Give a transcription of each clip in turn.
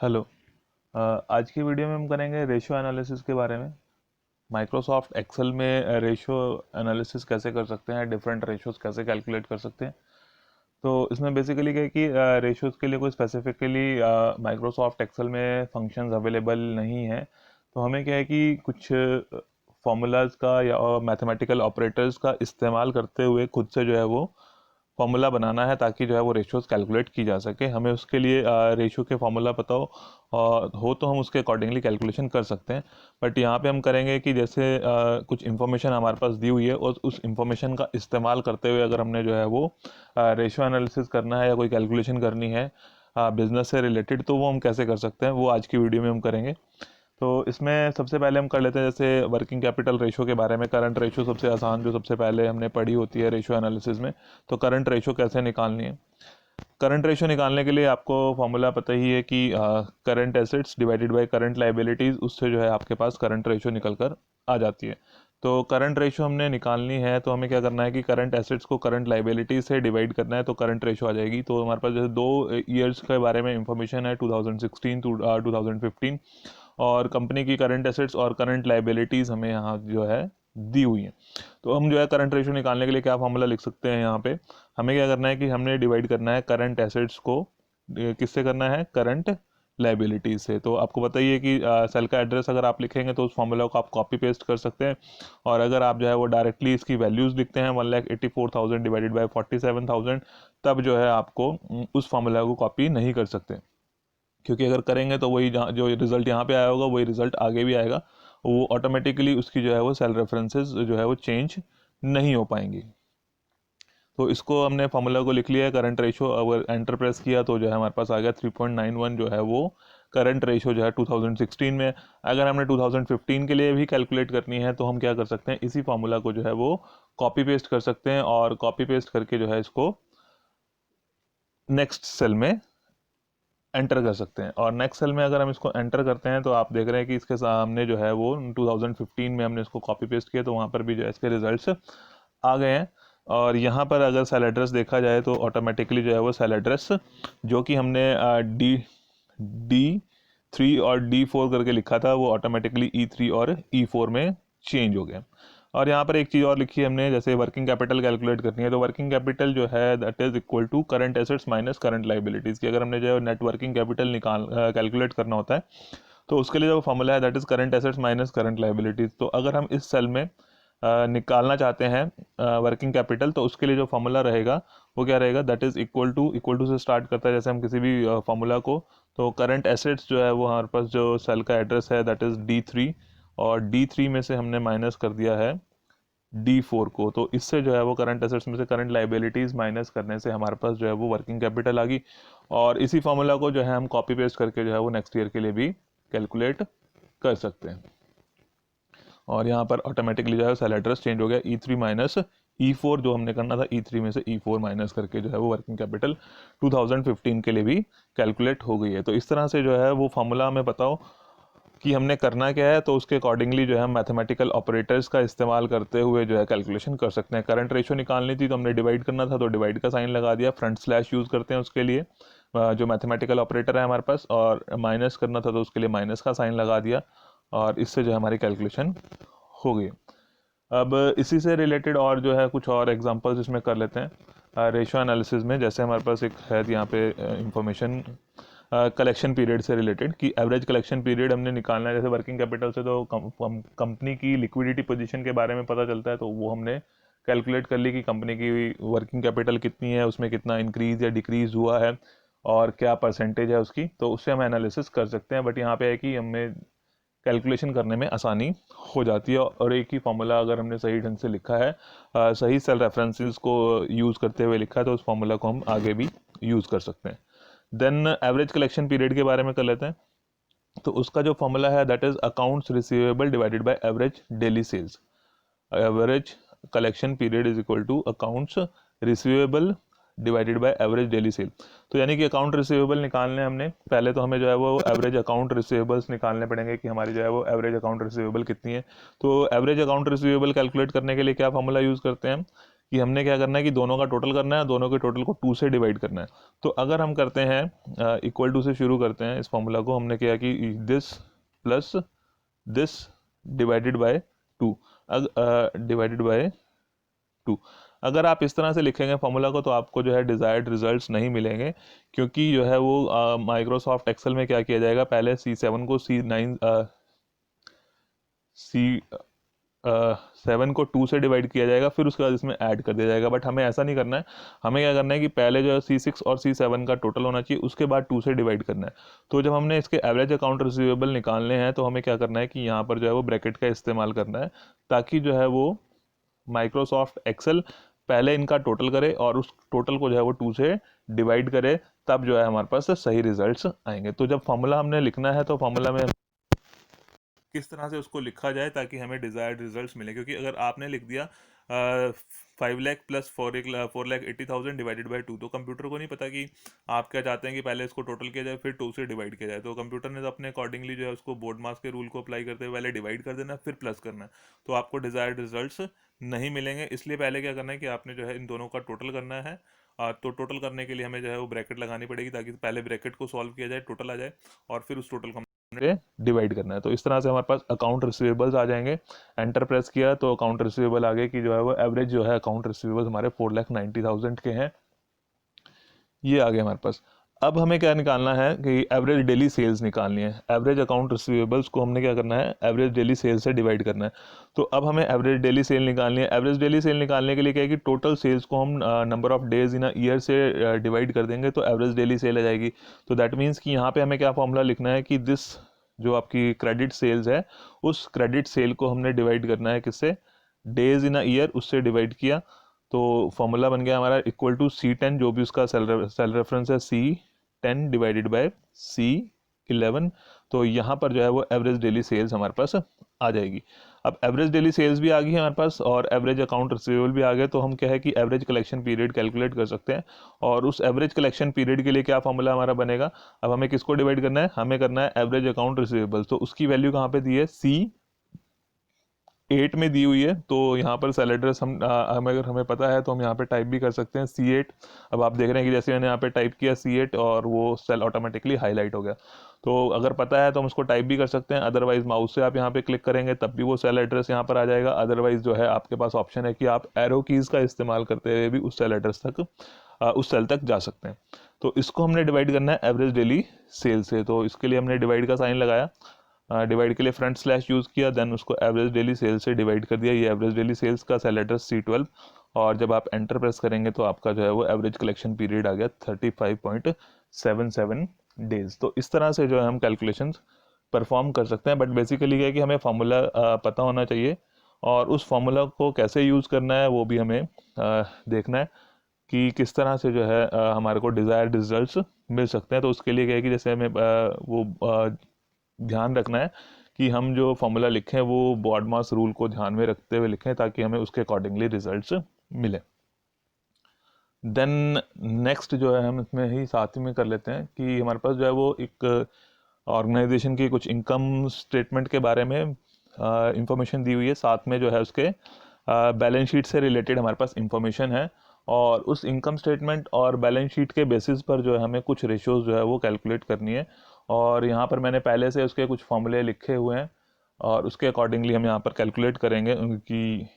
Hello. आज की video में हम करेंगे रेशियो एनालिसिस के बारे में। माइक्रोसॉफ्ट एक्सेल में रेशियो एनालिसिस कैसे कर सकते हैं, डिफरेंट रेशियोज कैसे कैलकुलेट कर सकते हैं। तो इसमें बेसिकली क्या है कि रेशियोज के लिए कोई स्पेसिफिकली माइक्रोसॉफ्ट एक्सेल में फंक्शंस अवेलेबल नहीं है। तो हमें क्या है कि कुछ फॉर्मूलाज का या मैथमेटिकल ऑपरेटर्स का इस्तेमाल करते हुए खुद से जो है वो फॉर्मूला बनाना है, ताकि जो है वो रेशियोज कैलकुलेट की जा सके। हमें उसके लिए रेशियो के फॉर्मूला पता हो तो हम उसके अकॉर्डिंगली कैलकुलेशन कर सकते हैं। बट यहाँ पे हम करेंगे कि जैसे कुछ इन्फॉर्मेशन हमारे पास दी हुई है और उस इन्फॉर्मेशन का इस्तेमाल करते हुए अगर हमने जो है वो रेशियो एनालिसिस करना है या कोई कैलकुलेशन करनी है बिजनेस से रिलेटेड, तो वो हम कैसे कर सकते हैं वो आज की वीडियो में हम करेंगे। तो इसमें सबसे पहले हम कर लेते हैं जैसे वर्किंग कैपिटल रेशो के बारे में। करंट रेशो सबसे आसान जो सबसे पहले हमने पढ़ी होती है रेशो एनालिसिस में। तो करंट रेशो कैसे निकालनी है? करंट रेशो निकालने के लिए आपको फॉर्मूला पता ही है कि current assets divided by current liabilities, उससे जो है आपके पास करंट रेशो निकल कर आ जाती है। तो करंट रेशो हमने निकालनी है तो हमें क्या करना है कि करंट एसेट्स को करंट लाइबिलिटीज से डिवाइड करना है, तो करंट रेशो आ जाएगी। तो हमारे पास जैसे दो ईयर्स के बारे में इंफॉर्मेशन है, 2016 टू 2015, और कंपनी की करंट एसेट्स और करंट लाइबिलिटीज़ हमें यहाँ जो है दी हुई हैं। तो हम जो है करंट रेशो निकालने के लिए क्या फॉर्मूला लिख सकते हैं यहाँ पे? हमें क्या करना है कि हमने डिवाइड करना है करंट एसेट्स को किससे करना है? करंट लाइबिलिटीज से। तो आपको पता ही है कि सेल का एड्रेस अगर आप लिखेंगे तो उस फॉर्मूला को आप कॉपी पेस्ट कर सकते हैं, और अगर आप जो है वो डायरेक्टली इसकी वैल्यूज लिखते हैं 1,84,000 डिवाइडेड बाई 47,000, तब जो है आपको उस फॉर्मूला को कॉपी नहीं कर सकते। क्योंकि अगर करेंगे तो वही जो रिजल्ट यहाँ पे आया होगा वही रिजल्ट आगे भी आएगा, वो ऑटोमेटिकली उसकी जो है वो सेल रेफरेंसेस जो है वो चेंज नहीं हो पाएंगी। तो इसको हमने फार्मूला को लिख लिया है करंट रेशो। अगर एंटर प्रेस किया तो जो है हमारे पास आ गया 3.91 जो है वो करंट रेशो जो है 2016 में। अगर हमने 2015 के लिए भी कैलकुलेट करनी है तो हम क्या कर सकते हैं, इसी फार्मूला को जो है वो कॉपी पेस्ट कर सकते हैं, और कॉपी पेस्ट करके जो है इसको नेक्स्ट सेल में एंटर कर सकते हैं। और नेक्स्ट सेल में अगर हम इसको एंटर करते हैं तो आप देख रहे हैं कि इसके सामने जो है वो 2015 में हमने इसको कॉपी पेस्ट किया, तो वहाँ पर भी जो है इसके रिजल्ट्स आ गए हैं। और यहाँ पर अगर सेल एड्रेस देखा जाए तो ऑटोमेटिकली जो है वो सेल एड्रेस जो कि हमने D3 और D4 करके लिखा था वो ऑटोमेटिकली E3 और E4 में चेंज हो गया। और यहाँ पर एक चीज़ और लिखी है हमने, जैसे वर्किंग कैपिटल कैलकुलेट करनी है तो वर्किंग कैपिटल जो है that is equal to current assets minus current liabilities की। अगर हमने जो है नेट वर्किंग कैपिटल कैलकुलेट करना होता है तो उसके लिए जो फॉर्मूला है that is current assets minus current liabilities. तो अगर हम इस सेल में निकालना चाहते हैं वर्किंग कैपिटल, तो उसके लिए जो फॉर्मूला रहेगा वो क्या रहेगा? दैट इज इक्वल टू से स्टार्ट करता है जैसे हम किसी भी फॉर्मूला को। तो करंट एसेट्स जो है वो हमारे पास जो सेल का एड्रेस है दैट इज D3, और D3 में से हमने माइनस कर दिया है D4 को। तो इससे जो है वो करंट एसेट्स में से करंट लाइबिलिटीज माइनस करने से हमारे पास जो है वो वर्किंग कैपिटल आ गई। और इसी फॉर्मूला को जो है हम कॉपी पेस्ट करके जो है वो नेक्स्ट ईयर के लिए भी कैलकुलेट कर सकते हैं। और यहाँ पर ऑटोमेटिकली जो है सेल एड्रेस चेंज हो गया, E3 माइनस E4 जो हमने करना था E3 में से E4 माइनस करके जो है वो वर्किंग कैपिटल 2015 के लिए भी कैलकुलेट हो गई है। तो इस तरह से जो है वो फॉर्मूला हमें बताओ कि हमने करना क्या है, तो उसके अकॉर्डिंगली जो है हम मैथमेटिकल ऑपरेटर्स का इस्तेमाल करते हुए जो है कैलकुलेशन कर सकते हैं। करंट रेशो निकालनी थी तो हमने डिवाइड करना था तो डिवाइड का साइन लगा दिया, फ्रंट स्लैश यूज़ करते हैं उसके लिए जो मैथमेटिकल ऑपरेटर है हमारे पास, और माइनस करना था तो उसके लिए माइनस का साइन लगा दिया, और इससे जो है हमारी कैलकुलेशन हो गई। अब इसी से रिलेटेड और जो है कुछ और एग्जांपल्स इसमें कर लेते हैं रेशियो एनालिसिस में। जैसे हमारे पास एक है यहाँ पे इंफॉर्मेशन कलेक्शन पीरियड से रिलेटेड, कि एवरेज कलेक्शन पीरियड हमने निकालना है। जैसे वर्किंग कैपिटल से तो कंपनी की लिक्विडिटी पोजीशन के बारे में पता चलता है, तो वो हमने कैलकुलेट कर ली कि कंपनी की वर्किंग कैपिटल कितनी है, उसमें कितना इंक्रीज या डिक्रीज हुआ है और क्या परसेंटेज है उसकी, तो उससे हम एनालिसिस कर सकते हैं। बट यहाँ पे है कि हमें कैलकुलेशन करने में आसानी हो जाती है, और एक ही फॉर्मूला अगर हमने सही ढंग से लिखा है, सही सेल रेफरेंसेस को यूज़ करते हुए लिखा है, तो उस फॉर्मूला को हम आगे भी यूज़ कर सकते हैं। देन एवरेज कलेक्शन पीरियड के बारे में कर लेते हैं। तो उसका जो फॉर्मूला है that is accounts receivable divided by average daily sales. Average collection period is equal to accounts receivable divided by average daily sale. तो यानी कि अकाउंट रिसीवेबल निकालने हमने, पहले तो हमें जो है वो एवरेज अकाउंट रिसीवेबल्स निकालने पड़ेंगे कि हमारी जो है वो एवरेज अकाउंट रिसीवेबल कितनी है। तो एवरेज अकाउंट रिसीवेबल कैलकुलेट करने के लिए क्या फॉर्मूला यूज़ करते हैं कि हमने क्या करना है कि दोनों का टोटल करना है, दोनों के टोटल को 2 से डिवाइड करना है। तो अगर हम करते हैं इक्वल टू से शुरू करते हैं इस फॉर्मूला को, हमने किया कि this plus this divided by 2 divided by 2। अगर आप इस तरह से लिखेंगे फॉर्मूला को तो आपको जो है डिज़ायर्ड रिजल्ट्स नहीं मिलेंगे, क्योंकि जो है वो माइक्रोसॉफ्ट एक्सेल में क्या किया जाएगा, पहले C7 को C7 को 2 से डिवाइड किया जाएगा, फिर उसके बाद इसमें ऐड कर दिया जाएगा। बट हमें ऐसा नहीं करना है, हमें क्या करना है कि पहले जो है C6 और C7 का टोटल होना चाहिए, उसके बाद 2 से डिवाइड करना है। तो जब हमने इसके एवरेज अकाउंट रिसीवेबल निकालने हैं तो हमें क्या करना है कि यहाँ पर जो है वो ब्रैकेट का इस्तेमाल करना है, ताकि जो है वो माइक्रोसॉफ्ट एक्सेल पहले इनका टोटल करे और उस टोटल को जो है वो 2 से डिवाइड करे, तब जो है हमारे पास सही रिजल्ट्स आएंगे। तो जब फॉर्मूला हमने लिखना है तो फॉर्मूला में किस तरह से उसको लिखा जाए ताकि हमें डिज़ायर्ड रिजल्ट्स मिले, क्योंकि अगर आपने लिख दिया 5 लाख प्लस 4,80,000 डिवाइडेड बाई 2, तो कंप्यूटर को नहीं पता कि आप क्या चाहते हैं कि पहले इसको टोटल किया जाए फिर 2 से डिवाइड किया जाए। तो कंप्यूटर ने तो अपने अकॉर्डिंगली जो है उसको बोर्ड मास के रूल को अप्लाई करते हुए पहले डिवाइड कर देना फिर प्लस करना है, तो आपको डिज़ायर्ड रिजल्ट्स नहीं मिलेंगे। इसलिए पहले क्या करना है कि आपने जो है इन दोनों का टोटल करना है। तो टोटल करने के लिए हमें जो है वो ब्रैकेट लगानी पड़ेगी, ताकि पहले ब्रैकेट को सॉल्व किया जाए, टोटल आ जाए, और फिर उस टोटल को डिवाइड करना है। तो इस तरह से हमारे पास अकाउंट रिसीवेबल्स आ जाएंगे। एंटर प्रेस किया तो अकाउंट रिसीवेबल आगे की जो है वो एवरेज जो है अकाउंट रिसीवेबल्स हमारे 4,90,000 के हैं, ये आ गए हमारे पास। अब हमें क्या निकालना है कि एवरेज डेली सेल्स निकालनी है। एवरेज अकाउंट रिसीवेबल्स को हमने क्या करना है, एवरेज डेली सेल से डिवाइड करना है। तो अब हमें एवरेज डेली सेल निकालनी है। एवरेज डेली सेल निकालने के लिए क्या है कि टोटल सेल्स को हम number of days in a year से डिवाइड कर देंगे तो एवरेज डेली सेल आ जाएगी। तो दैट मीन्स कि यहाँ पे हमें क्या फॉर्मूला लिखना है कि दिस जो आपकी क्रेडिट सेल्स है, उस क्रेडिट सेल को हमने डिवाइड करना है किससे, डेज इन अ ईयर, उससे डिवाइड किया तो फॉर्मूला बन गया हमारा इक्वल टू C10, जो भी उसका सेल रेफरेंस है C10 डिवाइडेड बाय C11। तो यहाँ पर जो है वो एवरेज डेली सेल्स हमारे पास आ जाएगी। अब एवरेज डेली सेल्स भी आ गई है हमारे पास और एवरेज अकाउंट रिसीवेबल भी आ गए, तो हम क्या है कि एवरेज कलेक्शन पीरियड कैलकुलेट कर सकते हैं। और उस एवरेज कलेक्शन पीरियड के लिए क्या फॉर्मूला हमारा बनेगा, अब हमें किसको डिवाइड करना है, हमें करना है एवरेज अकाउंट रिसीवेबल। तो उसकी वैल्यू कहाँ पे दी है, C8 में दी हुई है। तो यहाँ पर सेल एड्रेस अगर हमें पता है तो हम यहाँ पे टाइप भी कर सकते हैं C8। अब आप देख रहे हैं कि जैसे मैंने यहाँ पे टाइप किया C8 और वो सेल ऑटोमेटिकली हाईलाइट हो गया। तो अगर पता है तो हम उसको टाइप भी कर सकते हैं, अदरवाइज माउस से आप यहाँ पे क्लिक करेंगे तब भी वो सेल एड्रेस यहाँ पर आ जाएगा। अदरवाइज जो है आपके पास ऑप्शन है कि आप एरो कीज़ का इस्तेमाल करते हुए भी उस सेल एड्रेस तक उस सेल तक जा सकते हैं। तो इसको हमने डिवाइड करना है एवरेज डेली सेल से। तो इसके लिए हमने डिवाइड का साइन लगाया, डिवाइड के लिए फ्रंट स्लैश यूज़ किया, देन उसको एवरेज डेली सेल्स से डिवाइड कर दिया। ये एवरेज डेली सेल्स का सेल एड्रेस C12, और जब आप एंटर प्रेस करेंगे तो आपका जो है वो एवरेज कलेक्शन पीरियड आ गया 35.77 डेज। तो इस तरह से जो है हम कैलकुलेशंस परफॉर्म कर सकते हैं। बट बेसिकली क्या है कि हमें फार्मूला पता होना चाहिए, और उस फार्मूला को कैसे यूज़ करना है वो भी हमें देखना है कि किस तरह से जो है हमारे को डिज़ायर्ड रिजल्ट्स मिल सकते हैं। तो उसके लिए क्या है कि जैसे हमें ध्यान रखना है कि हम जो फॉर्मूला लिखें वो बॉड मास रूल को ध्यान में रखते हुए लिखें, ताकि हमें उसके अकॉर्डिंगली रिजल्ट्स मिले। देन नेक्स्ट जो है हम इसमें ही साथ ही में कर लेते हैं कि हमारे पास जो है वो एक ऑर्गेनाइजेशन की कुछ इनकम स्टेटमेंट के बारे में इंफॉर्मेशन दी हुई है, साथ में जो है उसके बैलेंस शीट से रिलेटेड हमारे पास इंफॉर्मेशन है। और उस इनकम स्टेटमेंट और बैलेंस शीट के बेसिस पर जो है हमें कुछ रेशियोज जो है वो कैलकुलेट करनी है। और यहाँ पर मैंने पहले से उसके कुछ फॉर्मूले लिखे हुए हैं और उसके अकॉर्डिंगली हम यहाँ पर कैलकुलेट करेंगे उनकी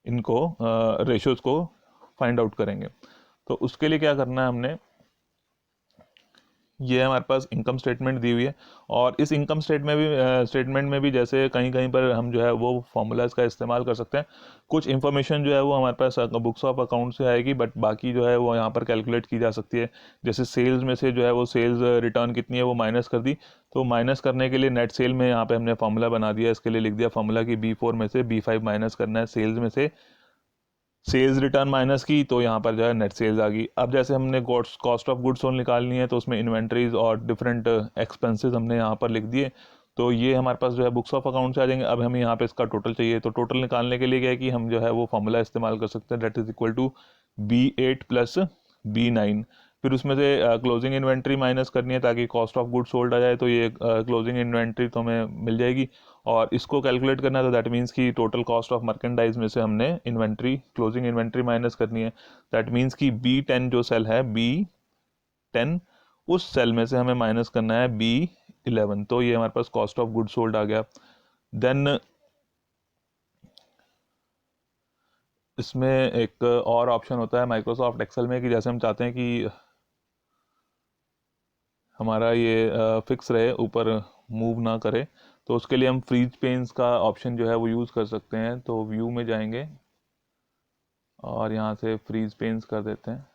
इनको रेशियोज को फाइंड आउट करेंगे। तो उसके लिए क्या करना है, हमने ये हमारे पास इनकम स्टेटमेंट दी हुई है, और इस इनकम स्टेटमेंट में भी जैसे कहीं कहीं पर हम जो है वो फॉर्मूलाज का इस्तेमाल कर सकते हैं। कुछ इन्फॉर्मेशन जो है वो हमारे पास बुक्स ऑफ अकाउंट से आएगी, बट बाकी जो है वो यहाँ पर कैलकुलेट की जा सकती है। जैसे सेल्स में से जो है वो सेल्स रिटर्न कितनी है वो माइनस कर दी, तो माइनस करने के लिए नेट सेल में यहाँ पे हमने फॉर्मूला बना दिया। इसके लिए लिख दिया फॉर्मूला की B4 में से B5 माइनस करना है सेल्स में से, सेल्स रिटर्न माइनस की, तो यहाँ पर जो है नेट सेल्स आ गई। अब जैसे हमने कॉस्ट ऑफ गुड्स सोल्ड निकालनी है तो उसमें इन्वेंट्रीज और डिफरेंट एक्सपेंसेस हमने यहाँ पर लिख दिए, तो ये हमारे पास जो है बुक्स ऑफ अकाउंट से आ जाएंगे। अब हमें यहाँ पे इसका टोटल चाहिए, तो टोटल निकालने के लिए क्या है कि हम जो है वो फॉर्मूला इस्तेमाल कर सकते हैं, that is equal to B8 plus B9। फिर उसमें से क्लोजिंग इन्वेंट्री माइनस करनी है ताकि कॉस्ट ऑफ गुड्स सोल्ड आ जाए, तो ये क्लोजिंग इन्वेंट्री तो हमें मिल जाएगी। और इसको कैलकुलेट करना है तो दैट मीन्स कि टोटल कॉस्ट ऑफ मर्केंडाइज में से हमने इन्वेंट्री क्लोजिंग इन्वेंट्री माइनस करनी है। दैट मीन्स कि B10 जो सेल है, B10 उस सेल में से हमें माइनस करना है B11, तो ये हमारे पास कॉस्ट ऑफ गुड्स सोल्ड आ गया। देन इसमें एक और ऑप्शन होता है माइक्रोसॉफ्ट एक्सेल में कि जैसे हम चाहते हैं कि हमारा ये फिक्स रहे, ऊपर मूव ना करे, तो उसके लिए हम फ्रीज पेन्स का ऑप्शन जो है वो यूज़ कर सकते हैं। तो व्यू में जाएंगे और यहाँ से फ्रीज पेन्स कर देते हैं।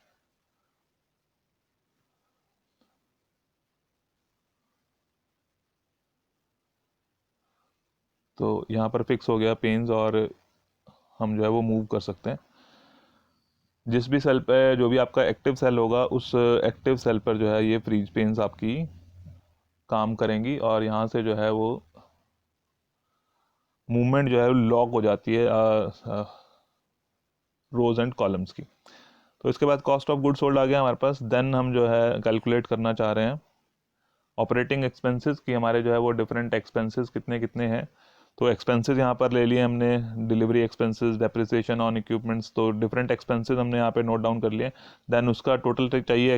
तो यहाँ पर फिक्स हो गया पेन्स और हम जो है वो मूव कर सकते हैं। जिस भी सेल पे जो भी आपका एक्टिव सेल होगा उस एक्टिव सेल पर जो है ये फ्रीज पेन्स आपकी काम करेंगी और यहाँ से जो है वो मूवमेंट जो है लॉक हो जाती है रोज एंड कॉलम्स की। तो इसके बाद कॉस्ट ऑफ गुड्स सोल्ड आ गया हमारे पास। देन हम जो है कैलकुलेट करना चाह रहे हैं ऑपरेटिंग एक्सपेंसेस की, हमारे जो है वो डिफरेंट एक्सपेंसेस कितने कितने हैं। तो एक्सपेंसेस यहाँ पर ले लिए हमने, delivery expenses, depreciation on equipments, तो डिफरेंट एक्सपेंसेस हमने यहाँ पे नोट डाउन कर लिए। देन उसका टोटल चाहिए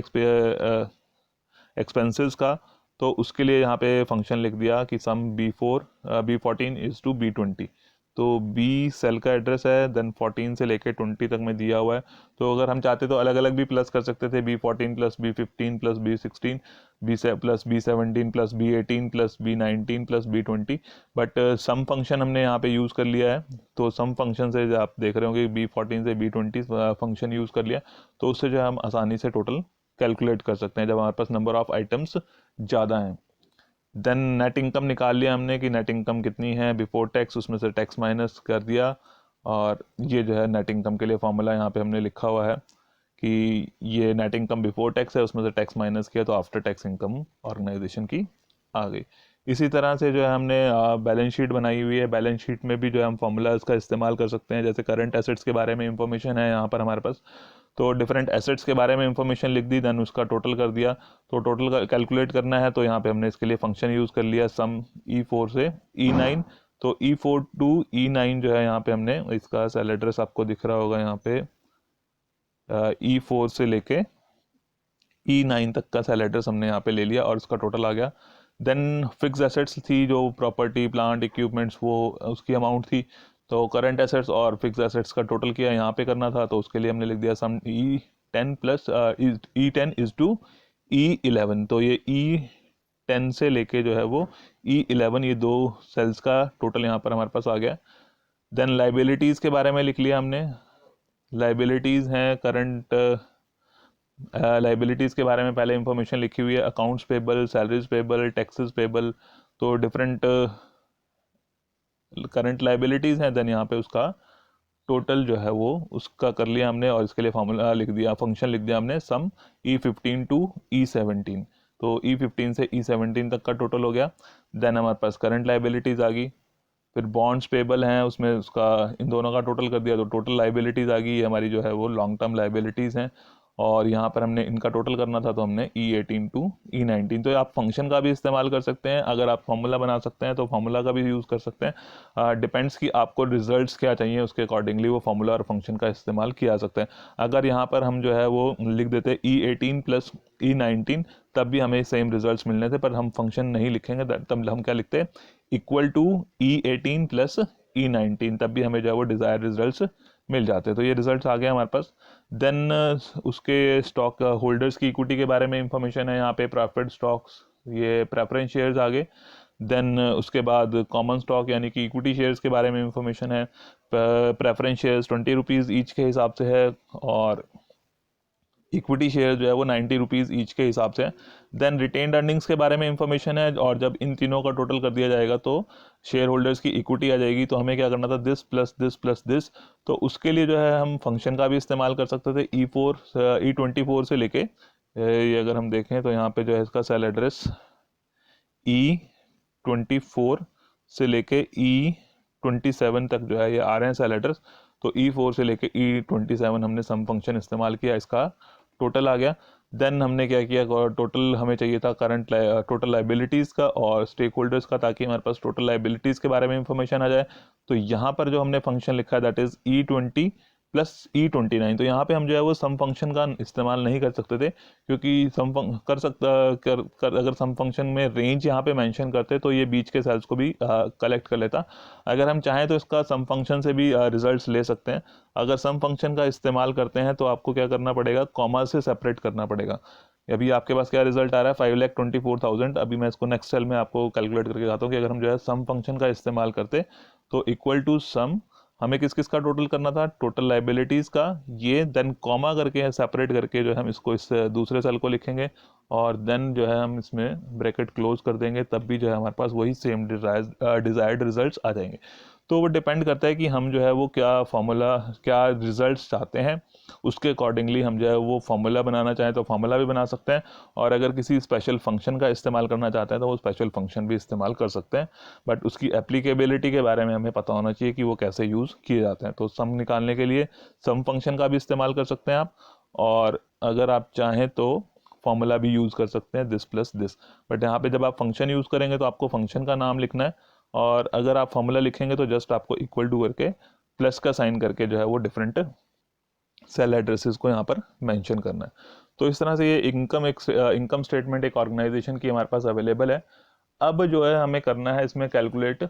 एक्सपेंसेस का, तो उसके लिए यहाँ पे फंक्शन लिख दिया कि सम B14 इज टू B20। तो B सेल का एड्रेस है, देन 14 से लेके 20 तक में दिया हुआ है। तो अगर हम चाहते तो अलग अलग भी प्लस कर सकते थे, B14 plus B15 plus B16 plus B17 plus B18 plus B19 plus B20, but sum function हमने यहाँ पे यूज़ कर लिया है। तो सम फंक्शन से जो आप देख रहे होंगे B14 से B20 फंक्शन यूज़ कर लिया, तो उससे जो है हम आसानी से टोटल कैलकुलेट कर सकते हैं जब हमारे पास नंबर ऑफ आइटम्स ज़्यादा हैं। देन नेट इनकम निकाल लिया हमने कि नेट इनकम कितनी है बिफोर टैक्स, उसमें से टैक्स माइनस कर दिया। और ये जो है नेट इनकम के लिए फॉर्मूला यहाँ पे हमने लिखा हुआ है कि ये नेट इनकम बिफोर टैक्स है, उसमें से टैक्स माइनस किया तो आफ्टर टैक्स इनकम ऑर्गेनाइजेशन की आ गई। इसी तरह से जो है हमने बैलेंस शीट बनाई हुई है। बैलेंस शीट में भी जो है हम फॉर्मूलाज का इस्तेमाल कर सकते हैं। जैसे करंट एसेट्स के बारे में इंफॉर्मेशन है यहाँ पर हमारे पास, तो डिफरेंट एसेट्स के बारे में इंफॉर्मेशन लिख दी, देन उसका टोटल कर दिया। तो टोटल कैलकुलेट करना है तो यहाँ पे हमने इसके लिए फंक्शन यूज़ कर लिया सम E4 से E9। तो E4 टू E9 जो है यहाँ पे हमने इसका सेल एड्रेस आपको दिख रहा होगा यहाँ पे, E4 से लेके E9 तक का सेल एड्रेस हमने यहाँ पे ले लिया और उसका टोटल आ गया। देन फिक्स एसेट्स थी जो प्रॉपर्टी प्लांट इक्विपमेंट्स, वो उसकी अमाउंट थी। तो करंट एसेट्स और फिक्स एसेट्स का टोटल किया यहाँ पे करना था, तो उसके लिए हमने लिख दिया सम E10 plus E10 is to E11। तो ये E10 से लेके जो है वो E11, ये दो सेल्स का टोटल यहाँ पर हमारे पास आ गया। देन लाइबिलिटीज़ के बारे में लिख लिया हमने। लाइबिलिटीज़ हैं करंट लाइबिलिटीज़ के बारे में पहले इंफॉर्मेशन लिखी हुई है, accounts payable, salaries payable, taxes payable, तो डिफरेंट करंट लाइबिलिटीज़ हैं। देन यहाँ पे उसका टोटल जो है वो उसका कर लिया हमने और इसके लिए फार्मूला लिख दिया, फंक्शन लिख दिया हमने सम E15 टू E17। तो E15 से E17 तक का टोटल हो गया। देन हमारे पास करंट लाइबिलिटीज़ आ गई। फिर बॉन्ड्स पेबल हैं, उसमें उसका इन दोनों का टोटल कर दिया तो टोटल लाइबिलिटीज़ आ गई। ये हमारी जो है वो लॉन्ग टर्म लाइबिलिटीज़ हैं और यहाँ पर हमने इनका टोटल करना था तो हमने E18 टू E19। तो आप फंक्शन का भी इस्तेमाल कर सकते हैं, अगर आप फॉर्मूला बना सकते हैं तो फॉर्मूला का भी यूज़ कर सकते हैं। डिपेंड्स कि आपको रिजल्ट्स क्या चाहिए, उसके अकॉर्डिंगली वो फॉर्मूला और फंक्शन का इस्तेमाल किया जा सकता है। अगर यहाँ पर हम जो है वो लिख देते E18 प्लस E19 तब भी हमें सेम रिजल्ट्स मिलने थे, पर हम फंक्शन नहीं लिखेंगे, तब हम क्या लिखते हैं equal to E18 plus E19, तब भी हमें जो है वो डिज़ायर रिजल्ट्स मिल जाते हैं। तो ये रिजल्ट्स आ गए हमारे पास। देन उसके स्टॉक होल्डर्स की इक्विटी के बारे में इंफॉर्मेशन है यहाँ पे, प्रॉफिट स्टॉक्स, ये प्रेफरेंस शेयर्स आ गए। देन उसके बाद कॉमन स्टॉक यानी कि इक्विटी शेयर्स के बारे में इंफॉर्मेशन है। प्रेफरेंस शेयर्स 20 रुपीज़ ईच के हिसाब से है और इक्विटी शेयर जो है वो 90 रुपीज़ ईच के हिसाब से है। देन रिटेन्ड अर्निंग्स के बारे में इंफॉर्मेशन है और जब इन तीनों का टोटल कर दिया जाएगा तो शेयर होल्डर्स की इक्विटी आ जाएगी। तो हमें क्या करना था this plus this plus this, तो उसके लिए जो है हम फंक्शन का भी इस्तेमाल कर सकते थे E24 से लेके ये अगर हम देखें तो यहाँ पे जो है इसका सेल एड्रेस E24 से लेके E27 तक जो है ये आ रहे हैं सेल एड्रेस। तो E4 से लेके E27 हमने सम फंक्शन इस्तेमाल किया, इसका टोटल आ गया। देन हमने क्या किया, टोटल हमें चाहिए था करंट टोटल लाइबिलिटीज़ का और स्टेक होल्डर्स का, ताकि हमारे पास टोटल लाइबिलिटीज़ के बारे में इंफॉर्मेशन आ जाए। तो यहाँ पर जो हमने फंक्शन लिखा है that is E20 plus E29। तो यहाँ पे हम जो है वो सम फंक्शन का इस्तेमाल नहीं कर सकते थे, क्योंकि अगर सम फंक्शन में रेंज यहाँ पे मेंशन करते तो ये बीच के सेल्स को भी कलेक्ट कर लेता। अगर हम चाहें तो इसका सम फंक्शन से भी रिजल्ट्स ले सकते हैं। अगर सम फंक्शन का इस्तेमाल करते हैं तो आपको क्या करना पड़ेगा, कॉमा से सेपरेट करना पड़ेगा। अभी आपके पास क्या रिजल्ट आ रहा है, 5,24,000। अभी मैं इसको नेक्स्ट सेल में आपको कैलकुलेट करके बताता हूँ कि अगर हम जो है सम फंक्शन का इस्तेमाल करते तो इक्वल टू सम, हमें किस किस का टोटल करना था, टोटल लाइबिलिटीज़ का, ये देन कॉमा करके सेपरेट करके जो है हम इसको इस दूसरे सेल को लिखेंगे और देन जो है हम इसमें ब्रैकेट क्लोज कर देंगे, तब भी जो है हमारे पास वही सेम डिज़ायर्ड रिजल्ट्स आ जाएंगे। तो वो डिपेंड करता है कि हम जो है वो क्या रिजल्ट्स चाहते हैं, उसके अकॉर्डिंगली हम जो है वो फार्मूला बनाना चाहें तो फार्मूला भी बना सकते हैं, और अगर किसी स्पेशल फंक्शन का इस्तेमाल करना चाहते हैं तो वो स्पेशल फंक्शन भी इस्तेमाल कर सकते हैं। बट उसकी एप्लीकेबिलिटी के बारे में हमें पता होना चाहिए कि वो कैसे यूज़ किए जाते हैं। तो सम निकालने के लिए सम फंक्शन का भी इस्तेमाल कर सकते हैं आप, और अगर आप चाहें तो फॉर्मूला भी यूज़ कर सकते हैं, दिस प्लस दिस। बट यहाँ पे जब आप फंक्शन यूज़ करेंगे तो आपको फंक्शन का नाम लिखना है, और अगर आप फॉर्मूला लिखेंगे तो जस्ट आपको इक्वल टू करके प्लस का साइन करके जो है वो डिफरेंट सेल एड्रेसेस को यहाँ पर मेंशन करना है। तो इस तरह से ये इनकम स्टेटमेंट एक ऑर्गेनाइजेशन की हमारे पास अवेलेबल है। अब जो है हमें करना है इसमें calculate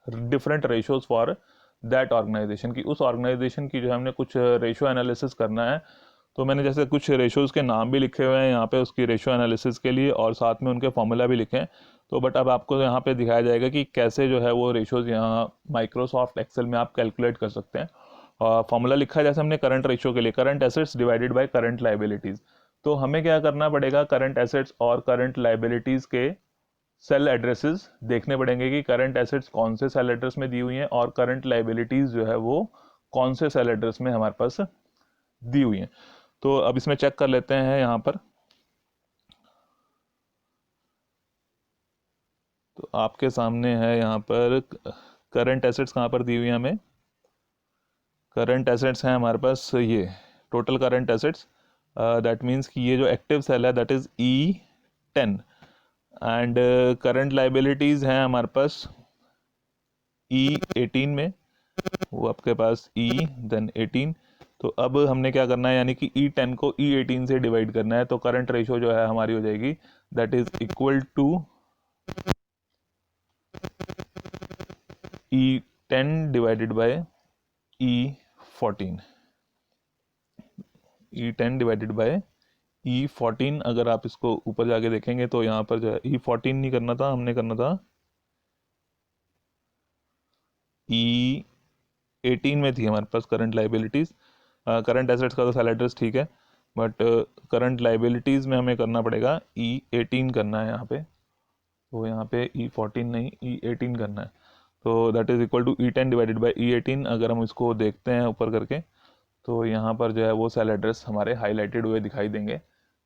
different ratios for that organization की, उस ऑर्गेनाइजेशन की जो है हमने कुछ रेशो एनालिसिस करना है। तो मैंने जैसे कुछ रेशोज़ के नाम भी लिखे हुए हैं यहाँ पे उसकी रेशो एनालिसिस के लिए, और साथ में उनके फॉर्मूला भी लिखे हैं। तो बट अब आपको यहाँ पे दिखाया जाएगा कि कैसे जो है वो रेशोज़ यहाँ माइक्रोसॉफ्ट एक्सेल में आप कैलकुलेट कर सकते हैं। फॉर्मूला लिखा है जैसे हमने करंट रेशो के लिए, current assets divided by current liabilities. तो हमें क्या करना पड़ेगा, करंट एसेट्स और करंट लाइबिलिटीज़ के सेल एड्रेसेस देखने पड़ेंगे कि करंट एसेट्स कौन से सेल एड्रेस में दी हुई हैं और करंट लाइबिलिटीज़ जो है वो कौन से सेल एड्रेस में हमारे पास दी हुई हैं। तो अब इसमें चेक कर लेते हैं यहाँ पर। तो आपके सामने है यहाँ पर करंट एसेट्स कहाँ पर दी हुई हैं हमें, करंट एसेट्स हैं हमारे पास ये total current assets, that means कि ये जो एक्टिव सेल है that is E10, and current liabilities हैं हमारे पास E18 में, वो आपके पास E देन 18। तो अब हमने क्या करना है, यानी कि E10 को E18 से डिवाइड करना है। तो करंट रेशो जो है हमारी हो जाएगी that is equal to E10 divided by E14, E10 divided by E14। अगर आप इसको ऊपर जाके देखेंगे तो यहाँ पर जो है E14 नहीं करना था, हमने करना था E18 में थी हमारे पास करंट लाइबिलिटीज़। करंट एसेट्स का तो सेल एड्रेस ठीक है, बट करंट लाइबिलिटीज़ में हमें करना पड़ेगा E18 करना है यहाँ पे। तो यहाँ पे E14 नहीं E18 करना है। तो that is equal to E10 divided by E18। अगर हम इसको देखते हैं ऊपर करके तो यहाँ पर जो है वो सेल एड्रेस हमारे हाईलाइटेड हुए दिखाई देंगे।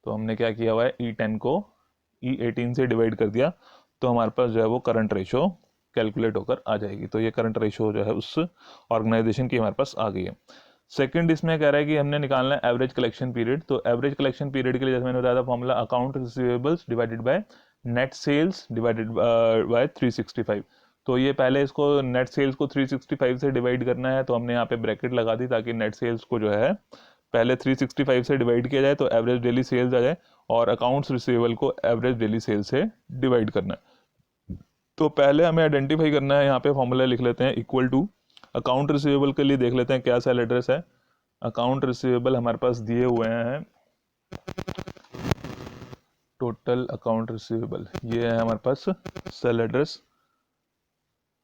तो हमने क्या किया हुआ है, E10 को E18 से डिवाइड कर दिया, तो हमारे पास जो है वो करंट रेशो कैलकुलेट होकर आ जाएगी। तो ये करंट रेशो जो है उस ऑर्गेनाइजेशन की हमारे पास आ गई है। सेकंड इसमें कह रहा है कि हमने निकालना है एवरेज कलेक्शन पीरियड। तो एवरेज कलेक्शन पीरियड के लिए जैसे मैंने बताया था formula account receivables divided by net sales divided by 365। तो ये पहले इसको नेट सेल्स को 365 से डिवाइड करना है, तो हमने यहाँ पे ब्रैकेट लगा दी ताकि नेट सेल्स को जो है पहले 365 से डिवाइड किया जाए तो एवरेज डेली सेल्स आ जाए, और अकाउंट्स रिसीवेबल को एवरेज डेली सेल्स से डिवाइड करना है। तो पहले हमें आइडेंटिफाई करना है, यहाँ पे फॉर्मूला लिख लेते हैं इक्वल टू अकाउंट रिसीवेबल के लिए देख लेते हैं क्या सेल एड्रेस है। अकाउंट रिसीवेबल हमारे पास दिए हुए हैं टोटल अकाउंट रिसीवेबल, ये है हमारे पास सेल एड्रेस,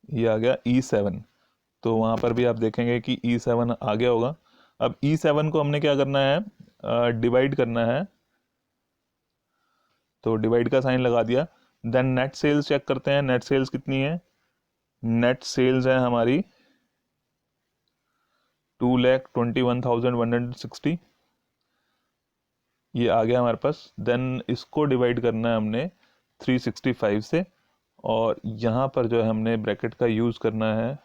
ये आ गया E7। तो वहाँ पर भी आप देखेंगे कि E7 आ गया होगा। अब E7 को हमने क्या करना है, डिवाइड करना है। तो डिवाइड का साइन लगा दिया। देन नेट सेल्स चेक करते हैं, नेट सेल्स कितनी है, नेट सेल्स है हमारी 2,21,160, ये आ गया हमारे पास। देन इसको डिवाइड करना है हमने 365 से, और यहाँ पर जो है हमने ब्रैकेट का यूज़ करना है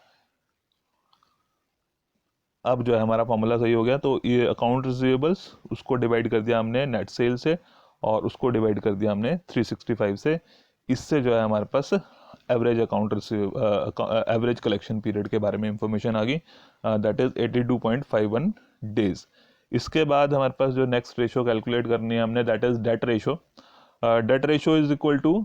अब जो है हमारा फॉर्मूला सही हो गया। तो ये अकाउंट रिसीवेबल्स उसको डिवाइड कर दिया हमने नेट सेल से और उसको डिवाइड कर दिया हमने 365 से। इससे जो है हमारे पास average account average collection period के बारे में इंफॉर्मेशन आ गई, दैट इज़ 82.51 डेज। इसके बाद हमारे पास जो नेक्स्ट रेशो कैलकुलेट करनी है हमने, that is debt ratio. Debt ratio is equal to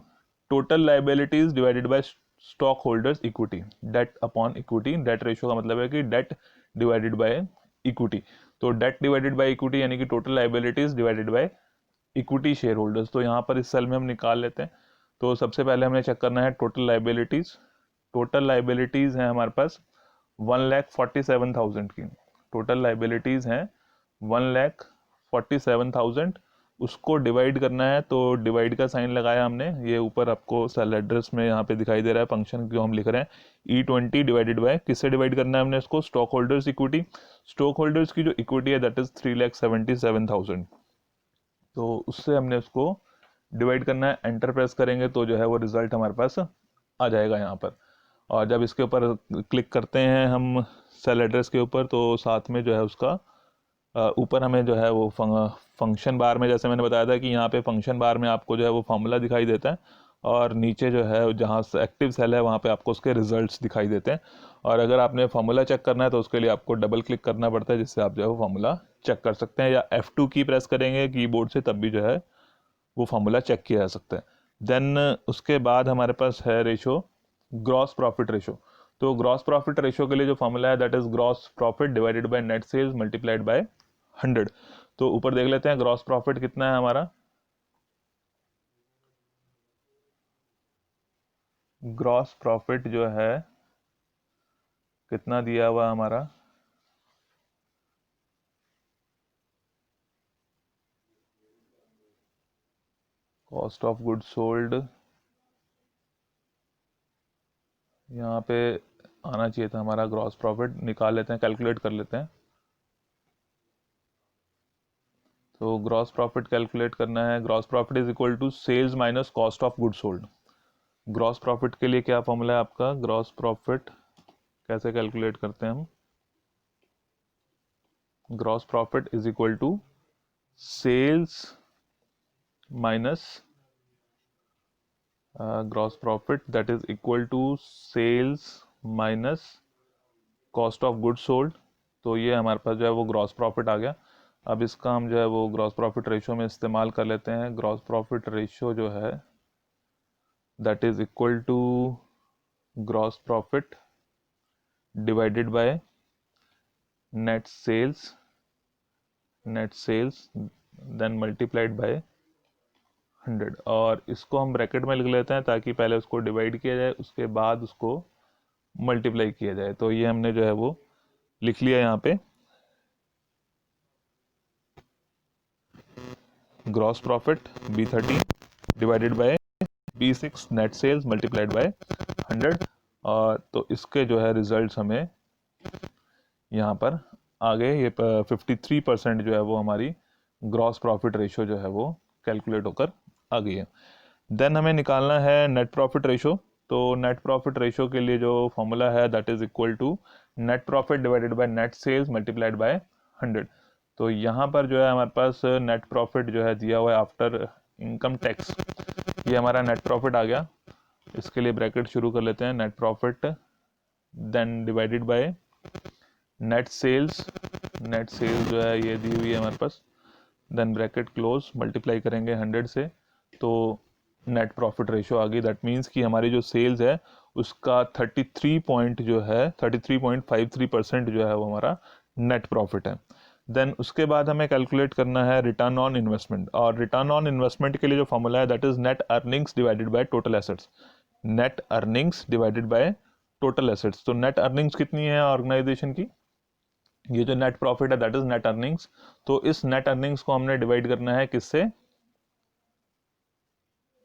total liabilities divided by stock holders equity, debt upon equity. Debt ratio का मतलब है कि डेट डिवाइडेड बाय इक्विटी। तो डेट डिवाइडेड बाय इक्विटी यानी कि total liabilities divided by equity share holders. तो यहाँ पर इस सेल में हम निकाल लेते हैं। तो सबसे पहले हमें चेक करना है टोटल लाइबिलिटीज। टोटल लाइबिलिटीज हैं हमारे पास 1,47,000 की। टोटल लाइबिलिटीज हैं 1,47,000। उसको डिवाइड करना है, तो डिवाइड का साइन लगाया हमने। ये ऊपर आपको सेल एड्रेस में यहाँ पे दिखाई दे रहा है फंक्शन जो हम लिख रहे हैं E20 डिवाइडेड बाय, किससे डिवाइड करना है हमने इसको, stock holders equity. Stock holders की जो इक्विटी है दैट इज 3,77,000। तो उससे हमने उसको डिवाइड करना है। एंटर प्रेस करेंगे तो जो है वो रिजल्ट हमारे पास आ जाएगा यहाँ पर। और जब इसके ऊपर क्लिक करते हैं हम सेल एड्रेस के ऊपर, तो साथ में जो है उसका ऊपर हमें जो है वो फंक्शन बार में, जैसे मैंने बताया था कि यहाँ पे फंक्शन बार में आपको जो है वो फार्मूला दिखाई देता है और नीचे जो है जहाँ एक्टिव सेल है वहाँ पे आपको उसके रिजल्ट्स दिखाई देते हैं। और अगर आपने फार्मूला चेक करना है तो उसके लिए आपको डबल क्लिक करना पड़ता है, जिससे आप जो है वो फार्मूला चेक कर सकते हैं, या F2 की प्रेस करेंगे कीबोर्ड से तब भी जो है वो फार्मूला चेक किया जा सकता है। देन उसके बाद हमारे पास है रेशो ग्रॉस प्रॉफिट रेशो। तो ग्रॉस प्रॉफिट रेशो के लिए जो फार्मूला है that is gross profit divided by net sales multiplied by 100। तो ऊपर देख लेते हैं ग्रॉस प्रॉफिट कितना है हमारा। ग्रॉस प्रॉफिट जो है कितना दिया हुआ हमारा, कॉस्ट ऑफ गुड सोल्ड यहाँ पे आना चाहिए था हमारा। ग्रॉस प्रॉफिट निकाल लेते हैं, कैलकुलेट कर लेते हैं। तो ग्रॉस प्रॉफिट कैलकुलेट करना है। Gross profit is equal to sales minus cost of good sold. Gross profit के लिए क्या फॉर्मूला है आपका, ग्रॉस प्रॉफिट कैसे कैलकुलेट करते हैं हम, gross profit is equal to sales minus gross profit that is equal to sales minus cost of good sold. तो ये हमारे पास जो है वो ग्रॉस प्रॉफिट आ गया। अब इसका हम जो है वो ग्रॉस प्रॉफिट रेशो में इस्तेमाल कर लेते हैं। ग्रॉस प्रॉफिट रेशो जो है that is equal to gross profit divided by net sales then multiplied by 100। और इसको हम ब्रैकेट में लिख लेते हैं ताकि पहले उसको डिवाइड किया जाए उसके बाद उसको मल्टीप्लाई किया जाए। तो ये हमने जो है वो लिख लिया यहाँ पे, gross profit B13 divided by B6 net sales multiplied by 100। और तो इसके जो है रिजल्ट्स हमें यहाँ पर आ गए। ये 53% जो है वो हमारी ग्रॉस प्रॉफिट रेशो जो है वो कैलकुलेट होकर आ गई है। देन हमें निकालना है नेट प्रॉफिट रेशो। तो नेट प्रॉफिट रेशो के लिए जो फॉर्मूला है that is equal to net profit divided by net sales multiplied by 100। तो यहाँ पर जो है हमारे पास नेट प्रॉफिट जो है दिया हुआ है आफ्टर इनकम टैक्स। ये हमारा नेट प्रॉफिट आ गया। इसके लिए ब्रैकेट शुरू कर लेते हैं, net profit then divided by net sales जो है ये दी हुई है हमारे पास, देन ब्रैकेट क्लोज मल्टीप्लाई करेंगे 100 से। तो नेट प्रॉफिट रेशो आ गई। दैट मीन्स कि हमारी जो सेल्स है उसका 33.53% जो है वो हमारा नेट प्रॉफिट है। देन उसके बाद हमें कैलकुलेट करना है रिटर्न ऑन इन्वेस्टमेंट। और रिटर्न ऑन इन्वेस्टमेंट के लिए जो फॉर्मूला है that is net earnings divided by total assets. Net earnings divided by total assets. तो नेट अर्निंग्स कितनी है ऑर्गेनाइजेशन की, ये जो नेट प्रॉफिट है दैट इज नेट अर्निंग्स। तो इस नेट अर्निंग्स को हमने डिवाइड करना है किससे,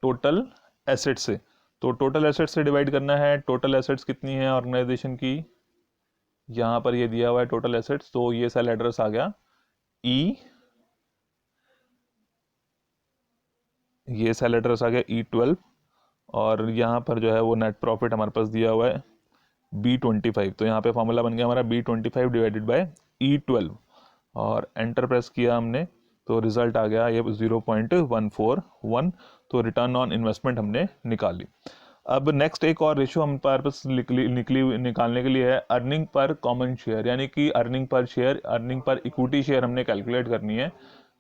टोटल एसेट से। तो टोटल एसेट से डिवाइड करना है। टोटल एसेट्स कितनी है ऑर्गेनाइजेशन की, यहाँ पर ये दिया हुआ है टोटल एसेट्स। तो ये सेल एड्रेस आ गया ये सेल एड्रेस आ गया E12। और यहाँ पर जो है वो नेट प्रॉफिट हमारे पास दिया हुआ है B25। तो यहाँ पे फॉर्मूला बन गया हमारा B25 डिवाइडेड बाय E12 और एंटर प्रेस किया हमने तो रिजल्ट आ गया ये 0.141। तो रिटर्न ऑन इन्वेस्टमेंट हमने निकाली। अब नेक्स्ट एक और रेशो हम पास निकालने के लिए है अर्निंग पर कॉमन शेयर, यानी कि earning per share, earning per equity share हमने कैलकुलेट करनी है।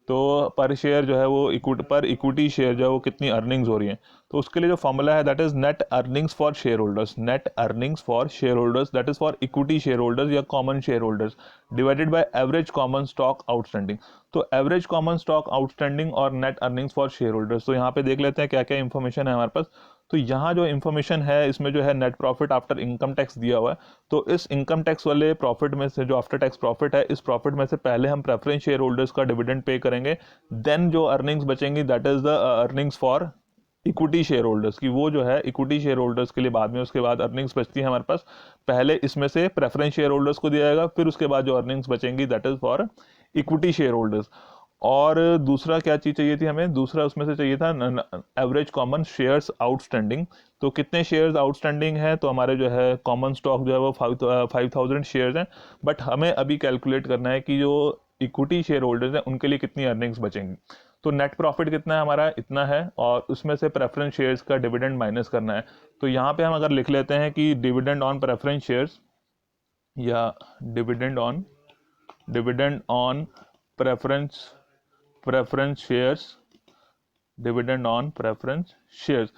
तो पर शेयर जो है वो इक्विटी शेयर जो है वो कितनी अर्निंग्स हो रही हैं। तो उसके लिए जो फॉर्मूला है that is net earnings for share holders, net earnings for share holders that is for equity share holders या common share holders divided by average common stock outstanding. तो एवरेज कॉमन स्टॉक आउटस्टैंडिंग और net earnings for share holders. तो यहाँ पे देख लेते हैं क्या क्या इंफॉर्मेशन है हमारे पास। तो यहाँ जो इन्फॉर्मेशन है इसमें जो है net profit after income tax दिया हुआ है। तो इस इनकम टैक्स वाले प्रॉफिट में से जो आफ्टर टैक्स प्रॉफिट है, इस प्रॉफिट में से पहले हम प्रेफरेंस शेयर होल्डर्स का डिविडेंड पे करेंगे, देन जो अर्निंग्स बचेंगी that is the earnings for equity share holders की, वो जो है इक्विटी शेयर होल्डर्स के लिए बाद में उसके बाद अर्निंग्स बचती है हमारे पास। पहले इसमें से प्रेफरेंस शेयर होल्डर्स को दिया जाएगा, फिर उसके बाद जो अर्निंग्स बचेंगी that is for equity share holders. और दूसरा क्या चीज़ चाहिए थी हमें, दूसरा उसमें से चाहिए था एवरेज कॉमन शेयर्स आउटस्टैंडिंग। तो कितने शेयर्स आउटस्टैंडिंग हैं, तो हमारे जो है कॉमन स्टॉक जो है वो 5000 शेयर्स हैं। बट हमें अभी कैलकुलेट करना है कि जो इक्विटी शेयर होल्डर्स हैं उनके लिए कितनी अर्निंग्स बचेंगी। तो नेट प्रॉफिट कितना है हमारा, इतना है, और उसमें से प्रेफरेंस शेयर्स का डिविडेंड माइनस करना है। तो यहाँ पे हम अगर लिख लेते हैं कि डिविडेंड ऑन प्रेफरेंस शेयर्स या dividend on preference shares, dividend on preference shares.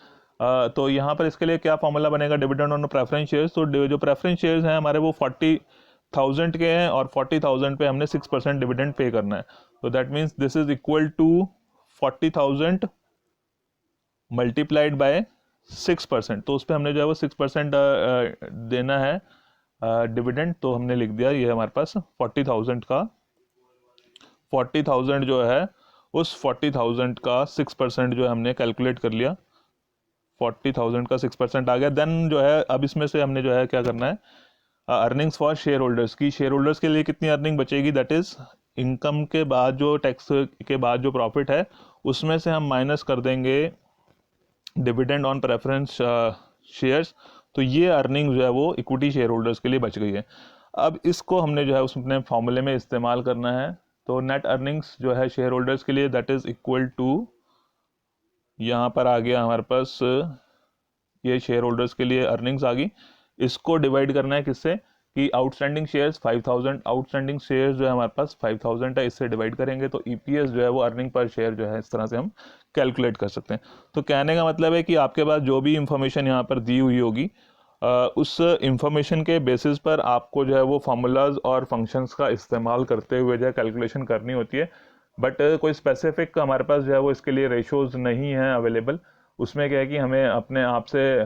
तो यहाँ पर इसके लिए क्या फॉर्मूला बनेगा डिविडेंड ऑन प्रेफरेंस शेयर्स। तो जो प्रेफरेंस शेयर्स हैं हमारे वो 40,000 के हैं और 40,000 पे हमने 6% डिविडेंड पे करना है। तो that means this is equal to 40,000 multiplied by 6%। तो उस पर हमने जो है वो 6% देना है डिविडेंड। तो हमने लिख दिया ये हमारे पास 40,000 जो है उस 40,000 का 6% जो है हमने कैलकुलेट कर लिया, 40,000 का 6% आ गया। देन जो है अब इसमें से हमने जो है क्या करना है, अर्निंग्स फॉर शेयर होल्डर्स की, शेयर होल्डर्स के लिए कितनी अर्निंग बचेगी, दैट इज इनकम के बाद जो टैक्स के बाद जो प्रॉफिट है उसमें से हम माइनस कर देंगे डिविडेंड ऑन प्रेफरेंस शेयर्स। तो ये अर्निंग जो है वो इक्विटी शेयर होल्डर्स के लिए बच गई है। अब इसको हमने जो है उस अपने फॉर्मूले में इस्तेमाल करना है। तो नेट अर्निंग्स जो है शेयर होल्डर्स के लिए दैट इज इक्वल टू, यहाँ पर आ गया हमारे पास ये शेयर होल्डर्स के लिए अर्निंग्स आ गई, इसको डिवाइड करना है किससे कि आउटस्टैंडिंग शेयर्स 5000, आउटस्टैंडिंग शेयर्स जो है हमारे पास 5000 है, इससे डिवाइड करेंगे तो ईपीएस जो है वो अर्निंग पर शेयर जो है इस तरह से हम कैलकुलेट कर सकते हैं। तो कहने का मतलब है कि आपके पास जो भी इंफॉर्मेशन यहाँ पर दी हुई होगी उस इंफॉर्मेशन के बेसिस पर आपको जो है वो फार्मूलाज और फंक्शंस का इस्तेमाल करते हुए जो है कैलकुलेशन करनी होती है। बट कोई स्पेसिफिक हमारे पास जो है वो इसके लिए रेशोज़ नहीं है अवेलेबल। उसमें क्या है कि हमें अपने आप से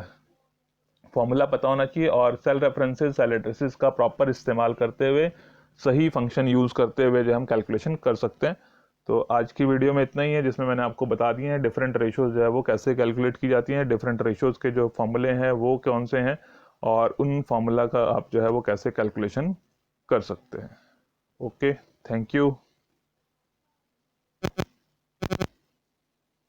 फॉर्मूला पता होना चाहिए और सेल रेफरेंसेस, सेल एड्रेसेस का प्रॉपर इस्तेमाल करते हुए सही फंक्शन यूज़ करते हुए जो हम कैलकुलेशन कर सकते हैं। तो आज की वीडियो में इतना ही है जिसमें मैंने आपको बता दिए हैं डिफरेंट रेशोज़ जो है वो कैसे कैलकुलेट की जाती हैं, डिफरेंट रेशोज़ के जो फॉर्मूले हैं वो कौन से हैं और उन फॉर्मूला का आप जो है वो कैसे कैलकुलेशन कर सकते हैं। Okay, thank you.